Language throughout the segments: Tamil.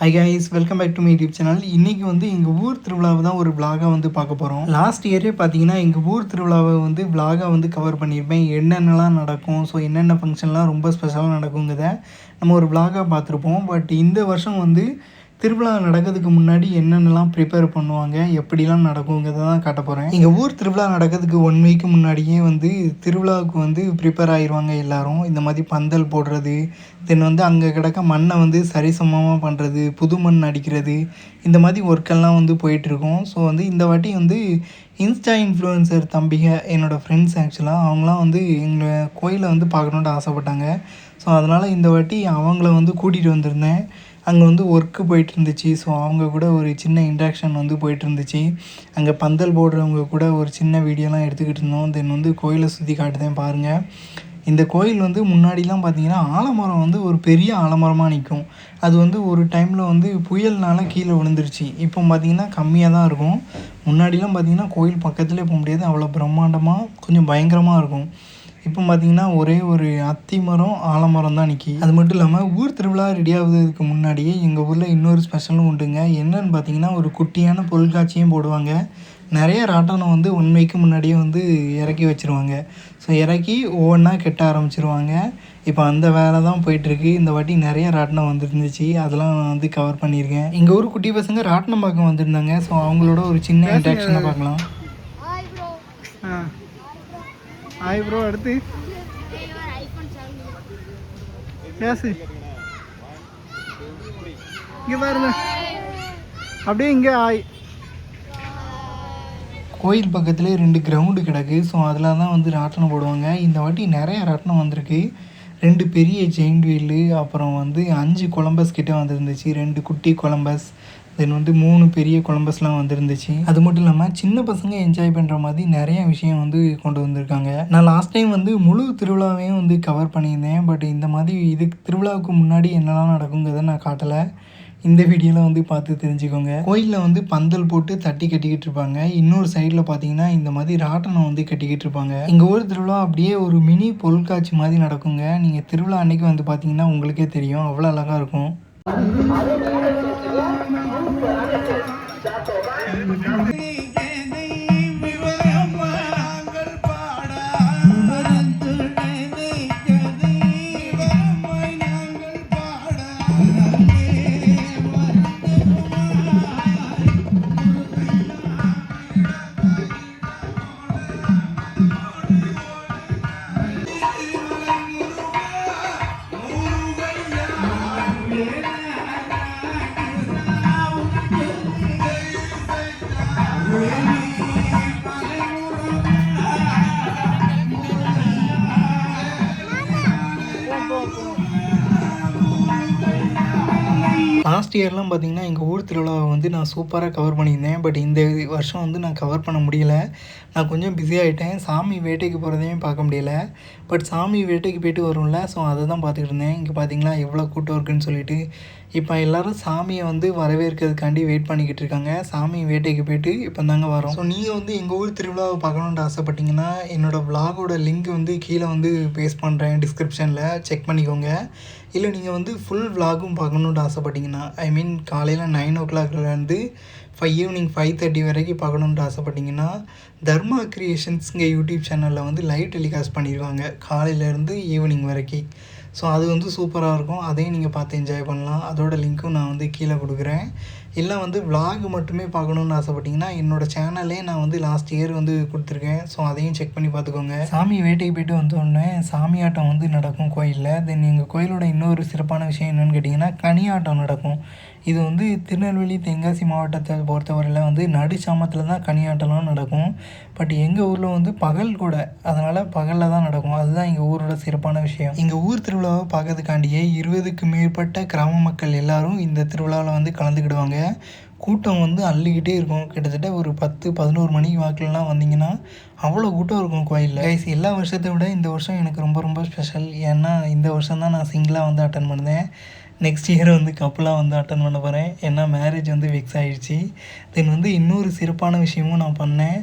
High guys, welcome back to my YouTube channel. இன்றைக்கி வந்து எங்கள் ஊர் திருவிழாவை தான் ஒரு விலாகாக வந்து பார்க்க போகிறோம். லாஸ்ட் இயரே பார்த்தீங்கன்னா எங்கள் ஊர் திருவிழாவை வந்து விலாகாக வந்து கவர் பண்ணியிருப்பேன். என்னென்னலாம் நடக்கும், ஸோ என்னென்ன ஃபங்க்ஷன்லாம் ரொம்ப ஸ்பெஷலாக நடக்குங்கிறத நம்ம ஒரு விலாகாக பார்த்துருப்போம். பட் இந்த வருஷம் வந்து திருவிழா நடக்கிறதுக்கு முன்னாடி என்னென்னலாம் ப்ரிப்பேர் பண்ணுவாங்க, எப்படிலாம் நடக்குங்கிறத தான் காட்ட போகிறேன். எங்கள் ஊர் திருவிழா நடக்கிறதுக்கு 1 வீக் முன்னாடியே வந்து திருவிழாவுக்கு வந்து ப்ரிப்பேர் ஆகிடுவாங்க எல்லோரும். இந்த மாதிரி பந்தல் போடுறது, தென் வந்து அங்கே கிடக்க மண்ணை வந்து சரிசமமாக பண்ணுறது, புது மண் அடிக்கிறது, இந்த மாதிரி ஒர்க்கெல்லாம் வந்து போயிட்டுருக்கோம். ஸோ வந்து இந்த வாட்டி வந்து இன்ஸ்டா இன்ஃப்ளூயன்சர் தம்பிக என்னோடய ஃப்ரெண்ட்ஸ் ஆக்சுவலாக அவங்களாம் வந்து எங்கள் கோயிலை வந்து பார்க்கணுன்ட்டு ஆசைப்பட்டாங்க. ஸோ அதனால் இந்த வாட்டி அவங்கள வந்து கூட்டிகிட்டு வந்திருந்தேன். அங்கே வந்து ஒர்க்கு போயிட்டுருந்துச்சு. ஸோ அவங்க கூட ஒரு சின்ன இன்ட்ராக்ஷன் வந்து போயிட்டுருந்துச்சு. அங்கே பந்தல் போடுறவங்க கூட ஒரு சின்ன வீடியோலாம் எடுத்துக்கிட்டு இருந்தோம். தென் வந்து கோயிலை சுற்றி காட்டுதேன் பாருங்கள். இந்த கோயில் வந்து முன்னாடிலாம் பார்த்திங்கன்னா ஆலமரம் வந்து ஒரு பெரிய ஆலமரமாக நிற்கும். அது வந்து ஒரு டைமில் வந்து புயல்னால கீழே விழுந்துருச்சு. இப்போ பார்த்திங்கன்னா கம்மியாக தான் இருக்கும். முன்னாடிலாம் பார்த்திங்கன்னா கோயில் பக்கத்துலேயே போக முடியாது, அவ்வளோ பிரம்மாண்டமாக கொஞ்சம் பயங்கரமாக இருக்கும். இப்போ பார்த்திங்கன்னா ஒரே ஒரு அத்தி மரம், ஆலமரம் தான் நிற்கி. அது மட்டும் இல்லாமல் ஊர் திருவிழா ரெடி ஆகுறதுக்கு முன்னாடியே எங்கள் ஊரில் இன்னொரு ஸ்பெஷலும் உண்டுங்க. என்னென்னு பார்த்திங்கன்னா ஒரு குட்டியான பொருட்காட்சியும் போடுவாங்க. நிறைய ராட்டனம் வந்து 1 வீக்கு முன்னாடியே வந்து இறக்கி வச்சுருவாங்க. ஸோ இறக்கி ஒவ்வொன்றா கெட்ட ஆரம்பிச்சிருவாங்க. இப்போ அந்த வேலை தான் போயிட்டுருக்கு. இந்த வாட்டி நிறைய ராட்டினம் வந்துருந்துச்சு, அதெல்லாம் நான் வந்து கவர் பண்ணியிருக்கேன். எங்கள் ஊர் குட்டி பசங்க ராட்டினம் பார்க்க வந்திருந்தாங்க. ஸோ அவங்களோட ஒரு சின்ன இன்ட்ராக்ஷனை பார்க்கலாம். ஹாய் ப்ரோ, அடுத்து பேசு. இங்கே பாருங்க, அப்படியே இங்கே ஆய். கோயில் பக்கத்துலேயே 2 கிரவுண்டு கிடக்கு. ஸோ அதில் தான் வந்து ராட்டினம் போடுவாங்க. இந்த வாட்டி நிறைய ராட்டினம் வந்திருக்கு. 2 பெரிய ஜெயிண்ட் வீலு, அப்புறம் வந்து 5 கொலம்பஸ் கிட்டே வந்துருந்துச்சு, 2 குட்டி கொலம்பஸ், தென் வந்து 3 பெரிய கொலம்பஸ்லாம் வந்துருந்துச்சு. அது மட்டும் இல்லாமல் சின்ன பசங்க என்ஜாய் பண்ணுற மாதிரி நிறைய விஷயம் வந்து கொண்டு வந்திருக்காங்க. நான் லாஸ்ட் டைம் வந்து முழு திருவிழாவையும் வந்து கவர் பண்ணியிருந்தேன். பட் இந்த மாதிரி இதுக்கு திருவிழாவுக்கு முன்னாடி என்னெல்லாம் நடக்குங்கிறத நான் காட்டலை. இந்த வீடியோவில் வந்து பார்த்து தெரிஞ்சுக்கோங்க. கோயிலில் வந்து பந்தல் போட்டு தட்டி கட்டிக்கிட்டு இருப்பாங்க. இன்னொரு சைடில் பார்த்தீங்கன்னா இந்த மாதிரி ராட்டனம் வந்து கட்டிக்கிட்டு இருப்பாங்க. எங்கள் ஊர் திருவிழா அப்படியே ஒரு மினி பொருட்காட்சி மாதிரி நடக்குங்க. நீங்கள் திருவிழா அன்னைக்கு வந்து பார்த்தீங்கன்னா உங்களுக்கே தெரியும், அவ்வளோ அழகாக இருக்கும். லாஸ்ட் இயர்லாம் பார்த்திங்கன்னா எங்கள் ஊர் திருவிழாவை வந்து நான் சூப்பராக கவர் பண்ணியிருந்தேன். பட் இந்த வருஷம் வந்து நான் கவர் பண்ண முடியல. நான் கொஞ்சம் பிஸி ஆகிட்டேன். சாமி வேட்டைக்கு போகிறதையும் பார்க்க முடியல. பட் சாமி வேட்டைக்கு போய்ட்டு வரும்ல, ஸோ அதை தான் பார்த்துக்கிட்டு இருந்தேன். இங்கே பார்த்திங்களா எவ்வளோ கூட்டம் இருக்குதுன்னு சொல்லிட்டு. இப்போ எல்லோரும் சாமியை வந்து வரவேற்கிறதுக்காண்டி வெயிட் பண்ணிக்கிட்டு இருக்காங்க. சாமி வேட்டைக்கு போய்ட்டு இப்போ தாங்க வரோம். ஸோ நீங்கள் வந்து எங்கள் ஊர் திருவிழாவை பார்க்கணுன்ட்டு ஆசைப்பட்டீங்கன்னா என்னோடய விலாகோட லிங்க் வந்து கீழே வந்து பேஸ்ட் பண்ணுறேன் டிஸ்கிரிப்ஷனில், செக் பண்ணிக்கோங்க. இல்லை நீங்கள் வந்து ஃபுல் விலாகும் பார்க்கணுன்ட்டு ஆசைப்பட்டீங்கன்னா, ஐ மீன் காலையில் 9 o'clockலேருந்து ஈவினிங் 5:30 வரைக்கும் பார்க்கணுன்ட்டு ஆசைப்பட்டீங்கன்னா, தர்மா கிரியேஷன்ஸுங்க யூடியூப் சேனலில் வந்து லைவ் டெலிகாஸ்ட் பண்ணிடுவாங்க காலையிலேருந்து ஈவினிங் வரைக்கும். ஸோ அது வந்து சூப்பராக இருக்கும். அதையும் நீங்கள் பார்த்து என்ஜாய் பண்ணலாம். அதோட லிங்க்கும் நான் வந்து கீழே கொடுக்குறேன். இல்லை வந்து விலாக் மட்டுமே பார்க்கணுன்னு ஆசைப்பட்டிங்கன்னா என்னோடய சேனலே நான் வந்து லாஸ்ட் இயர் வந்து கொடுத்துருக்கேன். ஸோ அதையும் செக் பண்ணி பார்த்துக்கோங்க. சாமி வேட்டைக்கு போய்ட்டு வந்தோடனே சாமியாட்டம் வந்து நடக்கும் கோயிலில். தென் எங்கள் கோயிலோட இன்னொரு சிறப்பான விஷயம் என்னென்னு கேட்டிங்கன்னா கனியாட்டம் நடக்கும். இது வந்து திருநெல்வேலி, தென்காசி மாவட்டத்தை பொறுத்தவரையில் வந்து நடுச்சாமத்தில் தான் கனியாட்டம்லாம் நடக்கும். பட் எங்கள் ஊரில் வந்து பகல் கூட, அதனால் பகலில் தான் நடக்கும். அதுதான் எங்கள் ஊரோட சிறப்பான விஷயம். எங்கள் ஊர் திருவிழாவை பார்க்கறதுக்காண்டியே 20க்கும் மேற்பட்ட கிராம மக்கள் எல்லோரும் இந்த திருவிழாவில் வந்து கலந்துக்கிடுவாங்க. கூட்டம் வந்து அள்ளிக்கிட்டே இருக்கும். கிட்டத்தட்ட ஒரு 10-11 மணிக்கு வாக்கிலலாம் வந்தீங்கன்னா அவ்வளோ கூட்டம் இருக்கும் கோயிலில். கைஸ், எல்லா வருஷத்தை விட இந்த வருஷம் எனக்கு ரொம்ப ரொம்ப ஸ்பெஷல். ஏன்னா இந்த வருஷம் தான் நான் சிங்கிளாக வந்து அட்டன் பண்ணேன். நெக்ஸ்ட் இயர் வந்து கப்பலாக வந்து அட்டன் பண்ண போகிறேன். ஏன்னா மேரேஜ் வந்து ஃபிக்ஸ் ஆகிடுச்சு. தென் வந்து இன்னொரு சிறப்பான விஷயமும் நான் பண்ணேன்.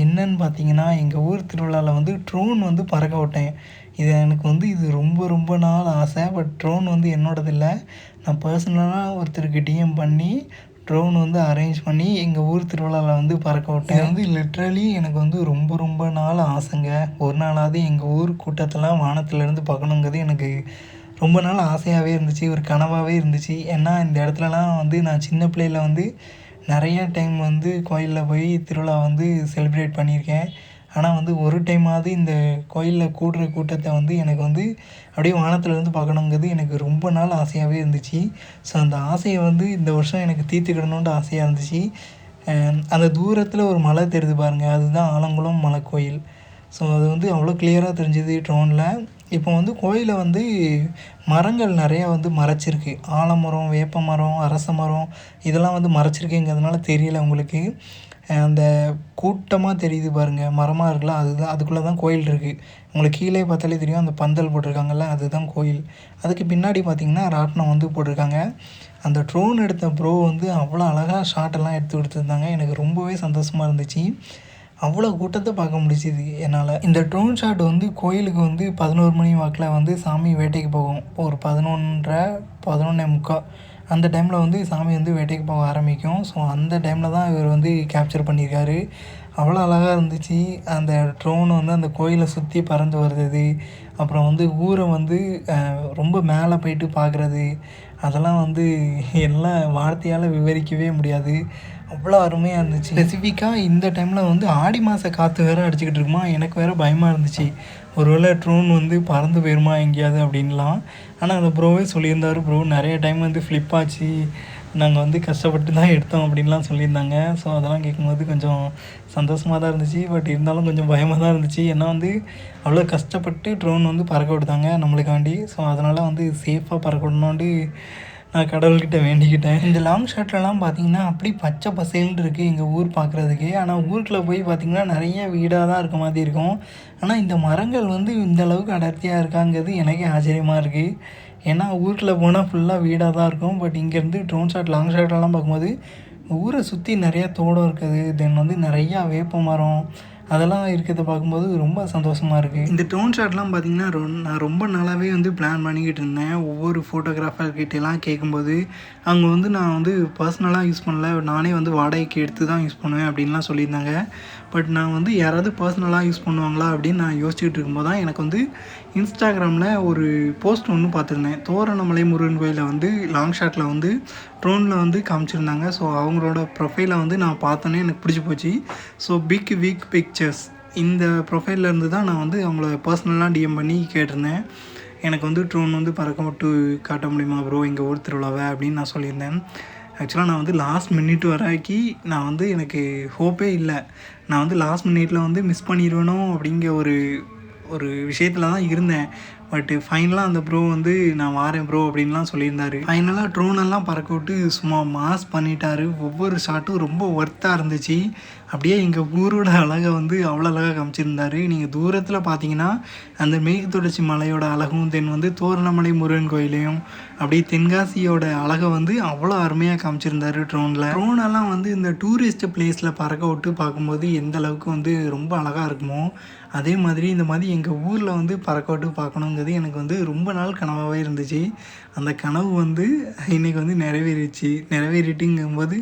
என்னன்னு பார்த்தீங்கன்னா, எங்கள் ஊர் திருவிழாவில் வந்து ட்ரோன் வந்து பறக்க விட்டேன். இது எனக்கு வந்து ரொம்ப ரொம்ப நாள் ஆசை. பட் ட்ரோன் வந்து என்னோடது இல்லை. நான் பர்சனலாக ஒருத்தருக்கு டிஎம் பண்ணி ட்ரோன் வந்து அரேஞ்ச் பண்ணி எங்கள் ஊர் திருவிழாவில் வந்து பறக்க விட்டேன். வந்து லிட்ரலி எனக்கு வந்து ரொம்ப ரொம்ப நாள் ஆசைங்க. ஒரு நாளாவது எங்கள் ஊர் கூட்டத்தெல்லாம் வானத்துலேருந்து பார்க்கணுங்கிறது எனக்கு ரொம்ப நாள் ஆசையாகவே இருந்துச்சு, ஒரு கனவாகவே இருந்துச்சு. ஏன்னா இந்த இடத்துலலாம் வந்து நான் சின்ன பிள்ளையில் வந்து நிறையா டைம் வந்து கோயிலில் போய் திருவிழா வந்து செலிப்ரேட் பண்ணியிருக்கேன். ஆனால் வந்து ஒரு டைமாவது இந்த கோயிலில் கூடுற கூட்டத்தை வந்து எனக்கு வந்து அப்படியே வானத்துலேருந்து பார்க்கணுங்கிறது எனக்கு ரொம்ப நாள் ஆசையாகவே இருந்துச்சு. ஸோ அந்த ஆசையை வந்து இந்த வருஷம் எனக்கு தீர்த்துக்கிடணுன்ட்டு ஆசையாக இருந்துச்சு. அந்த தூரத்தில் ஒரு மலை தெரியுது பாருங்கள், அதுதான் ஆலங்குளம் மலை கோயில். ஸோ அது வந்து அவ்வளோ கிளியராக தெரிஞ்சுது ட்ரோனில். இப்போ வந்து கோயிலை வந்து மரங்கள் நிறையா வந்து மறைச்சிருக்கு. ஆலமரம், வேப்ப மரம், அரச மரம் இதெல்லாம் வந்து மறைச்சிருக்குங்கிறதுனால தெரியல உங்களுக்கு. அந்த கூட்டமாக தெரியுது பாருங்கள், மரமாக இருக்குல்ல, அதுதான் அதுக்குள்ளே தான் கோயில் இருக்குது. உங்களுக்கு கீழே பார்த்தாலே தெரியும், அந்த பந்தல் போட்டிருக்காங்கல்ல, அதுதான் கோயில். அதுக்கு பின்னாடி பார்த்திங்கன்னா ராட்டினம் வந்து போட்டிருக்காங்க. அந்த ட்ரோன் எடுத்த ப்ரோ வந்து அவ்வளோ அழகாக ஷாட்டெல்லாம் எடுத்து கொடுத்துருந்தாங்க. எனக்கு ரொம்பவே சந்தோஷமாக இருந்துச்சு. அவ்வளோ கூட்டத்தை பார்க்க முடிஞ்சுது என்னால். இந்த ட்ரோன் ஷாட் வந்து கோயிலுக்கு வந்து 11 மணி வாக்கில் வந்து சாமி வேட்டைக்கு போகும். ஒரு 11:30 11:45 அந்த டைமில் வந்து சாமி வந்து வேட்டைக்கு போக ஆரம்பிக்கும். ஸோ அந்த டைமில் தான் இவர் வந்து கேப்சர் பண்ணியிருக்காரு. அவ்வளோ அழகாக இருந்துச்சு. அந்த ட்ரோன் வந்து அந்த கோயிலை சுற்றி பறந்து வருது. அப்புறம் வந்து ஊரை வந்து ரொம்ப மேலே போயிட்டு பார்க்குறது, அதெல்லாம் வந்து எல்லாம் வார்த்தையால் விவரிக்கவே முடியாது. அவ்வளோ அருமையாக இருந்துச்சு. ஸ்பெசிஃபிக்காக இந்த டைமில் வந்து ஆடி மாத காற்று வேறு அடிச்சுக்கிட்டு இருக்குமா, எனக்கு வேறு பயமாக இருந்துச்சு. ஒருவேளை ட்ரோன் வந்து பறந்து போயிருமா எங்கேயாவது அப்படின்லாம். ஆனால் அந்த ப்ரோவே சொல்லியிருந்தார், ப்ரோ நிறைய டைம் வந்து ஃப்ளிப் ஆச்சு, நாங்கள் வந்து கஷ்டப்பட்டு தான் எடுத்தோம் அப்படின்லாம் சொல்லியிருந்தாங்க. ஸோ அதெல்லாம் கேட்கும்போது கொஞ்சம் சந்தோஷமாக தான் இருந்துச்சு. பட் இருந்தாலும் கொஞ்சம் பயமாக தான் இருந்துச்சு. ஏன்னா வந்து அவ்வளோ கஷ்டப்பட்டு ட்ரோன் வந்து பறக்க விட்டாங்க நம்மளுக்காண்டி. ஸோ அதனால் வந்து சேஃபாக பறக்க விடணுன்ட்டு நான் கடவுள்கிட்ட வேண்டிக்கிட்டேன். இந்த லாங் ஷாட்லலாம் பார்த்திங்கன்னா அப்படி பச்சை பசேல்னு இருக்குது எங்கள் ஊர் பார்க்குறதுக்கு. ஆனால் ஊருக்குள்ளே போய் பார்த்திங்கன்னா நிறைய வீடாக தான் இருக்க மாதிரி இருக்கும். ஆனால் இந்த மரங்கள் வந்து இந்த அளவுக்கு அடர்த்தியாக இருக்காங்கிறது எனக்கே ஆச்சரியமாக இருக்குது. ஏன்னா ஊருக்குள்ளே போனால் ஃபுல்லாக வீடாக தான் இருக்கும். பட் இங்கேருந்து ட்ரோன் ஷாட் லாங் ஷாட்லலாம் பார்க்கும்போது ஊரை சுற்றி நிறையா தோட்டம் இருக்குது. தென் வந்து நிறையா வேப்ப மரம் அதெல்லாம் இருக்கிறத பார்க்கும்போது ரொம்ப சந்தோஷமாக இருக்குது. இந்த ட்ரோன் ஷாட்லாம் பார்த்திங்கன்னா நான் ரொம்ப நாளாகவே வந்து பிளான் பண்ணிக்கிட்டு இருந்தேன். ஒவ்வொரு ஃபோட்டோகிராஃபர்கிட்டலாம் கேட்கும்போது அவங்க வந்து நான் வந்து பர்சனலாக யூஸ் பண்ணல, நானே வந்து வாடகைக்கு எடுத்து தான் யூஸ் பண்ணுவேன் அப்படின்லாம் சொல்லியிருந்தாங்க. பட் நான் வந்து யாராவது பர்சனலாக யூஸ் பண்ணுவாங்களா அப்படின்னு நான் யோசிச்சுட்டு இருக்கும்போது தான் எனக்கு வந்து இன்ஸ்டாகிராமில் ஒரு போஸ்ட் ஒன்று பார்த்துருந்தேன். தோரணமலை முருகன் கோயிலில் வந்து லாங் ஷாட்டில் வந்து ட்ரோனில் வந்து காமிச்சிருந்தாங்க. ஸோ அவங்களோட ப்ரொஃபைலை வந்து நான் பார்த்தோன்னே எனக்கு பிடிச்சி போச்சு. ஸோ பிக் வீக் பிக்சர்ஸ் இந்த ப்ரொஃபைல்லேருந்து தான் நான் வந்து அவங்கள பர்சனலாக டிஎம் பண்ணி கேட்டிருந்தேன். எனக்கு வந்து ட்ரோன் வந்து பறக்க விட்டு காட்ட முடியுமா ப்ரோ எங்கள் ஊர் திருவிழாவை அப்படின்னு நான் சொல்லியிருந்தேன். ஆக்சுவலாக நான் வந்து லாஸ்ட் மினிட் வரைக்கும் நான் வந்து எனக்கு ஹோப்பே இல்லை. நான் வந்து லாஸ்ட் மினிட்டில் வந்து மிஸ் பண்ணிடுவேனோ அப்படிங்கிற ஒரு விஷயத்தில் தான் இருந்தேன். பட்டு ஃபைனலாக அந்த ப்ரோ வந்து நான் வாரேன் ப்ரோ அப்படின்லாம் சொல்லியிருந்தார். ஃபைனலாக ட்ரோனெல்லாம் பறக்க விட்டு சும்மா மாஸ் பண்ணிட்டார். ஒவ்வொரு ஷாட்டும் ரொம்ப ஒர்த்தாக இருந்துச்சு. அப்படியே எங்கள் ஊரோட அழகை வந்து அவ்வளோ அழகாக காமிச்சிருந்தார். நீங்கள் தூரத்தில் பார்த்தீங்கன்னா அந்த மேற்கு தொடர்ச்சி மலையோட அழகும், தென் வந்து தோரணமலை முருகன் கோயிலையும் அப்படியே தென்காசியோட அழகை வந்து அவ்வளோ அருமையாக காமிச்சிருந்தார் ட்ரோனில். ட்ரோனெல்லாம் வந்து இந்த டூரிஸ்ட் பிளேஸில் பறக்க விட்டு பார்க்கும்போது எந்த அளவுக்கு வந்து ரொம்ப அழகாக இருக்குமோ, அதே மாதிரி இந்த மாதிரி எங்கள் ஊரில் வந்து பறக்க விட்டு பார்க்கணுங்கிறது எனக்கு வந்து ரொம்ப நாள் கனவாகவே இருந்துச்சு. அந்த கனவு வந்து இன்றைக்கி வந்து நிறைவேறிட்டுங்கும்போது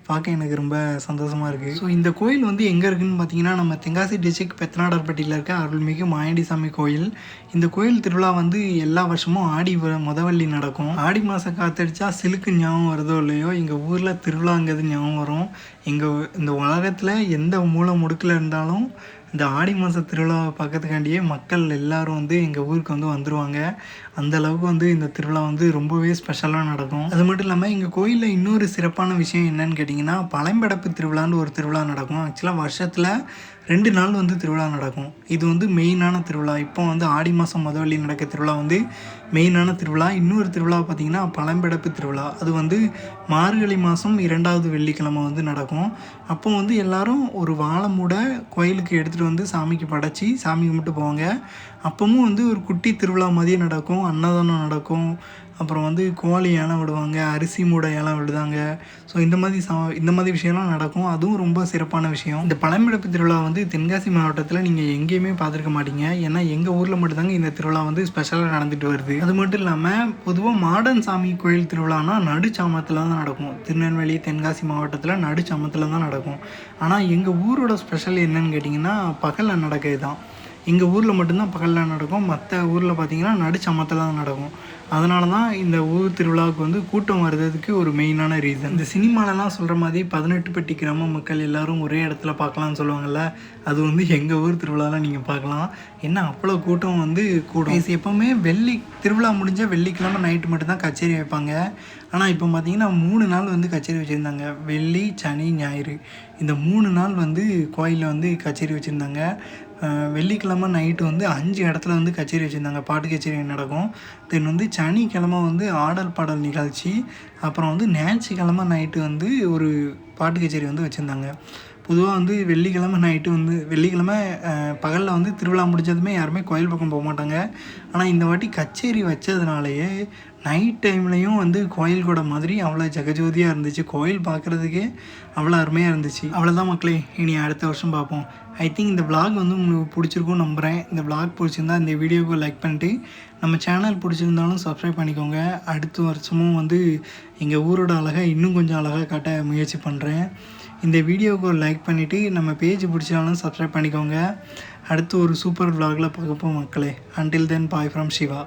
பார்க்க எனக்கு ரொம்ப சந்தோஷமாக இருக்குது. ஸோ இந்த கோயில் வந்து எங்கே இருக்குதுன்னு பார்த்தீங்கன்னா நம்ம தென்காசி டிஸ்ட்ரிக்ட் பெத்தநாடார்பட்டியில் இருக்க அருள்மிகு மாயாண்டிசாமி கோயில். இந்த கோயில் திருவிழா வந்து எல்லா வருஷமும் ஆடி முதவள்ளி நடக்கும். ஆடி மாதம் காத்தடிச்சா சிலுக்கு ஞாபகம் வருதோ இல்லையோ, எங்கள் ஊரில் திருவிழாங்கிறது ஞாபகம் வரும். இந்த உலகத்தில் எந்த மூலை முடுக்கில் இருந்தாலும் இந்த ஆடி மாத திருவிழாவை பார்க்கறதுக்காண்டியே மக்கள் எல்லோரும் வந்து எங்கள் ஊருக்கு வந்து வந்துடுவாங்க. அந்த அளவுக்கு வந்து இந்த திருவிழா வந்து ரொம்பவே ஸ்பெஷலாக நடக்கும். அது மட்டும் இல்லாமல் எங்கள் கோயிலில் இன்னொரு சிறப்பான விஷயம் என்னன்னு கேட்டிங்கன்னா, பழம்படப்பு திருவிழான்னு ஒரு திருவிழா நடக்கும். ஆக்சுவலாக வருஷத்தில் 2 நாள் வந்து திருவிழா நடக்கும். இது வந்து மெயினான திருவிழா. இப்போ வந்து ஆடி மாதம் முதவள்ளி நடக்க திருவிழா வந்து மெயினான திருவிழா. இன்னொரு திருவிழா பார்த்திங்கன்னா பழம்படப்பு திருவிழா. அது வந்து மார்கழி மாதம் 2வது வெள்ளிக்கிழமை வந்து நடக்கும். அப்போ வந்து எல்லோரும் ஒரு வாழை மூடை கோயிலுக்கு எடுத்துகிட்டு வந்து சாமிக்கு படைச்சி சாமி கும்பிட்டு போவாங்க. அப்பவும் வந்து ஒரு குட்டி திருவிழா மாதிரியே நடக்கும். அன்னதானம் நடக்கும். அப்புறம் வந்து கோழி ஏலம் விடுவாங்க, அரிசி மூடை ஏலம் விடுதாங்க. ஸோ இந்த மாதிரி விஷயம்லாம் நடக்கும். அதுவும் ரொம்ப சிறப்பான விஷயம். இந்த பழமிழப்பு திருவிழா வந்து தென்காசி மாவட்டத்தில் நீங்கள் எங்கேயுமே பார்த்துருக்க மாட்டீங்க. ஏன்னா எங்கள் ஊரில் மட்டும்தாங்க இந்த திருவிழா வந்து ஸ்பெஷலாக நடந்துட்டு வருது. அது மட்டும் இல்லாமல் பொதுவாக மாடன் சாமி கோயில் திருவிழானா நடுச்சாமத்தில் தான் நடக்கும். திருநெல்வேலி தென்காசி மாவட்டத்தில் நடுச்சாமத்தில் தான் நடக்கும். ஆனால் எங்கள் ஊரோட ஸ்பெஷல் என்னன்னு கேட்டிங்கன்னா பகலில் நடக்கிறது தான். எங்கள் ஊரில் மட்டும்தான் பகலில் நடக்கும். மற்ற ஊரில் பார்த்திங்கன்னா நடுச்சாமத்தில் தான் நடக்கும். அதனால தான் இந்த ஊர் திருவிழாவுக்கு வந்து கூட்டம் வர்றதுக்கு ஒரு மெயினான ரீசன். இந்த சினிமாலலாம் சொல்கிற மாதிரி 18 பெட்டி கிராம மக்கள் எல்லோரும் ஒரே இடத்துல பார்க்கலாம்னு சொல்லுவாங்கள்ல, அது வந்து எங்கள் ஊர் திருவிழாவில் நீங்கள் பார்க்கலாம். என்ன அவ்வளோ கூட்டம் வந்து கூடும். எப்போவுமே திருவிழா முடிஞ்சால் வெள்ளிக்கிழமை நைட்டு மட்டும்தான் கச்சேரி வைப்பாங்க. ஆனால் இப்போ பார்த்திங்கன்னா 3 நாள் வந்து கச்சேரி வச்சுருந்தாங்க. வெள்ளி, சனி, ஞாயிறு இந்த 3 நாள் வந்து கோயிலில் வந்து கச்சேரி வச்சுருந்தாங்க. வெள்ளிக்கிழமை நைட்டு வந்து 5 இடத்துல வந்து கச்சேரி வச்சுருந்தாங்க. பாட்டு கச்சேரி நடக்கும். தென் வந்து சனிக்கிழமை வந்து ஆடல் பாடல் நிகழ்ச்சி, அப்புறம் வந்து ஞாயிற்றுக்கிழமை நைட்டு வந்து ஒரு பாட்டு கச்சேரி வந்து வச்சுருந்தாங்க. பொதுவாக வந்து வெள்ளிக்கிழமை பகலில் வந்து திருவிழா முடிஞ்சதுமே யாருமே கோயில் பக்கம் போக மாட்டாங்க. ஆனால் இந்த வாட்டி கச்சேரி வச்சதுனாலேயே நைட் டைம்லேயும் வந்து கோயில் கூட மாதிரி அவ்வளோ ஜெகஜோதியாக இருந்துச்சு. கோயில் பார்க்குறதுக்கே அவ்வளோ அருமையாக இருந்துச்சு. அவ்வளோதான் மக்களே, இனி அடுத்த வருஷம் பார்ப்போம். ஐ திங்க் இந்த விளாக் வந்து உங்களுக்கு பிடிச்சிருக்கும்னு நம்புகிறேன். இந்த விளாக் பிடிச்சிருந்தா இந்த வீடியோவுக்கு லைக் பண்ணிட்டு நம்ம சேனல் பிடிச்சிருந்தாலும் சப்ஸ்கிரைப் பண்ணிக்கோங்க. அடுத்த வருஷமும் வந்து எங்கள் ஊரோட அழகை இன்னும் கொஞ்சம் அழகாக காட்ட முயற்சி பண்ணுறேன். இந்த வீடியோவுக்கு ஒரு லைக் பண்ணிவிட்டு நம்ம பேஜ் பிடிச்சாலும் சப்ஸ்கிரைப் பண்ணிக்கோங்க. அடுத்து ஒரு சூப்பர் விளாகில் பார்க்கப்போம் மக்களே. Until then bye from Siva.